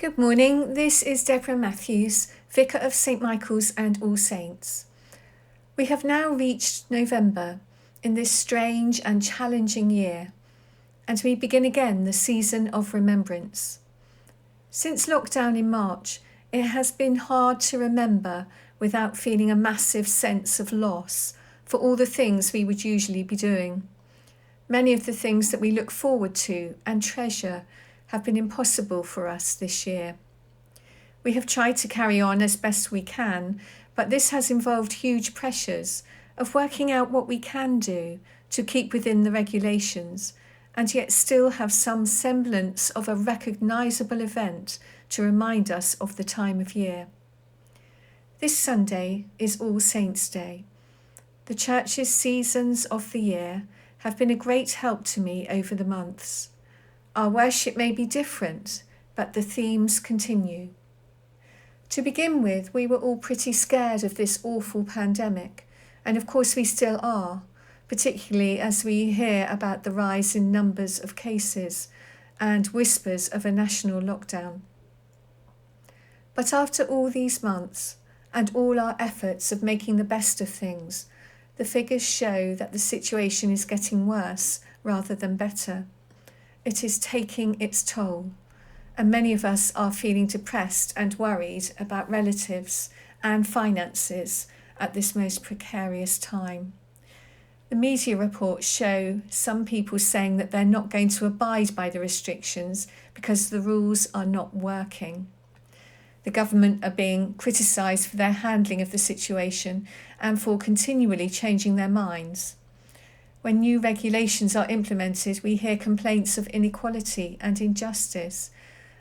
Good morning, this is Deborah Matthews, Vicar of St Michael's and All Saints. We have now reached November in this strange and challenging year, and we begin again the season of remembrance. Since lockdown in March, it has been hard to remember without feeling a massive sense of loss for all the things we would usually be doing. Many of the things that we look forward to and treasure have been impossible for us this year. We have tried to carry on as best we can, but this has involved huge pressures of working out what we can do to keep within the regulations and yet still have some semblance of a recognisable event to remind us of the time of year. This Sunday is All Saints' Day. The Church's seasons of the year have been a great help to me over the months. Our worship may be different, but the themes continue. To begin with, we were all pretty scared of this awful pandemic, and of course we still are, particularly as we hear about the rise in numbers of cases and whispers of a national lockdown. But after all these months, and all our efforts of making the best of things, the figures show that the situation is getting worse rather than better. It is taking its toll, and many of us are feeling depressed and worried about relatives and finances at this most precarious time. The media reports show some people saying that they're not going to abide by the restrictions because the rules are not working. The government are being criticised for their handling of the situation and for continually changing their minds. When new regulations are implemented, we hear complaints of inequality and injustice.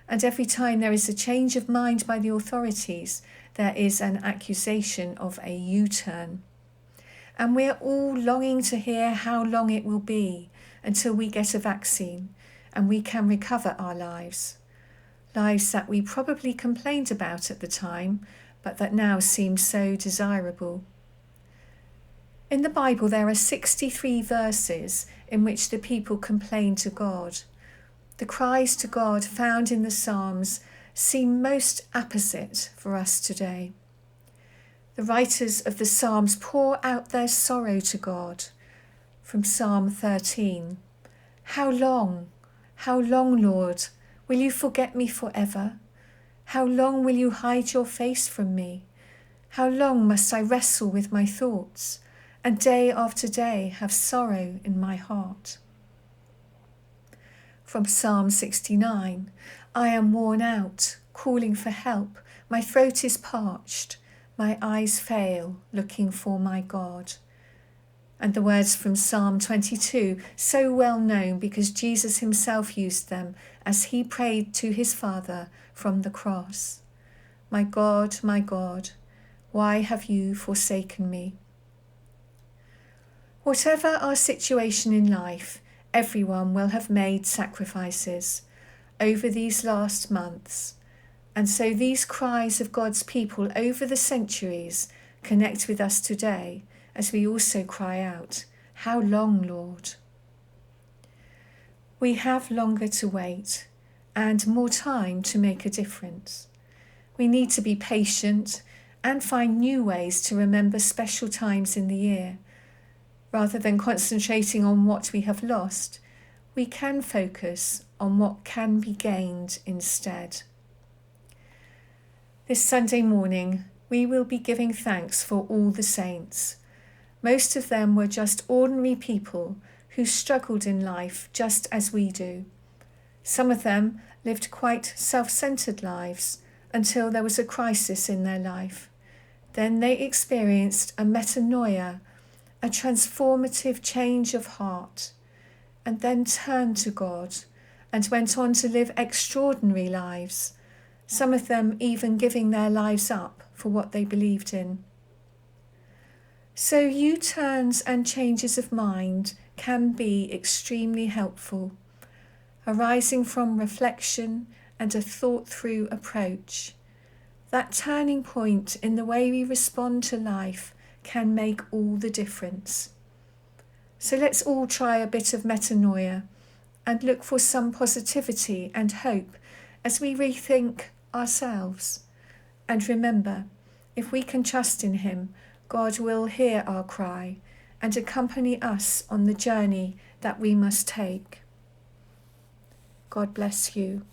And every time there is a change of mind by the authorities, there is an accusation of a U-turn. And we're all longing to hear how long it will be until we get a vaccine and we can recover our lives. Lives that we probably complained about at the time, but that now seem so desirable. In the Bible, there are 63 verses in which the people complain to God. The cries to God found in the Psalms seem most apposite for us today. The writers of the Psalms pour out their sorrow to God. From Psalm 13, How long, Lord, will you forget me forever? How long will you hide your face from me? How long must I wrestle with my thoughts, and day after day have sorrow in my heart? From Psalm 69, I am worn out, calling for help. My throat is parched. My eyes fail, looking for my God. And the words from Psalm 22, so well known because Jesus himself used them as he prayed to his Father from the cross. My God, why have you forsaken me? Whatever our situation in life, everyone will have made sacrifices over these last months. And so these cries of God's people over the centuries connect with us today as we also cry out, How long, Lord? We have longer to wait and more time to make a difference. We need to be patient and find new ways to remember special times in the year. Rather than concentrating on what we have lost, we can focus on what can be gained instead. This Sunday morning, we will be giving thanks for all the saints. Most of them were just ordinary people who struggled in life just as we do. Some of them lived quite self-centered lives until there was a crisis in their life. Then they experienced a metanoia, a transformative change of heart, and then turned to God and went on to live extraordinary lives, some of them even giving their lives up for what they believed in. So U-turns and changes of mind can be extremely helpful, arising from reflection and a thought-through approach. That turning point in the way we respond to life can make all the difference. So let's all try a bit of metanoia and look for some positivity and hope as we rethink ourselves. And remember, if we can trust in him, God will hear our cry and accompany us on the journey that we must take. God bless you.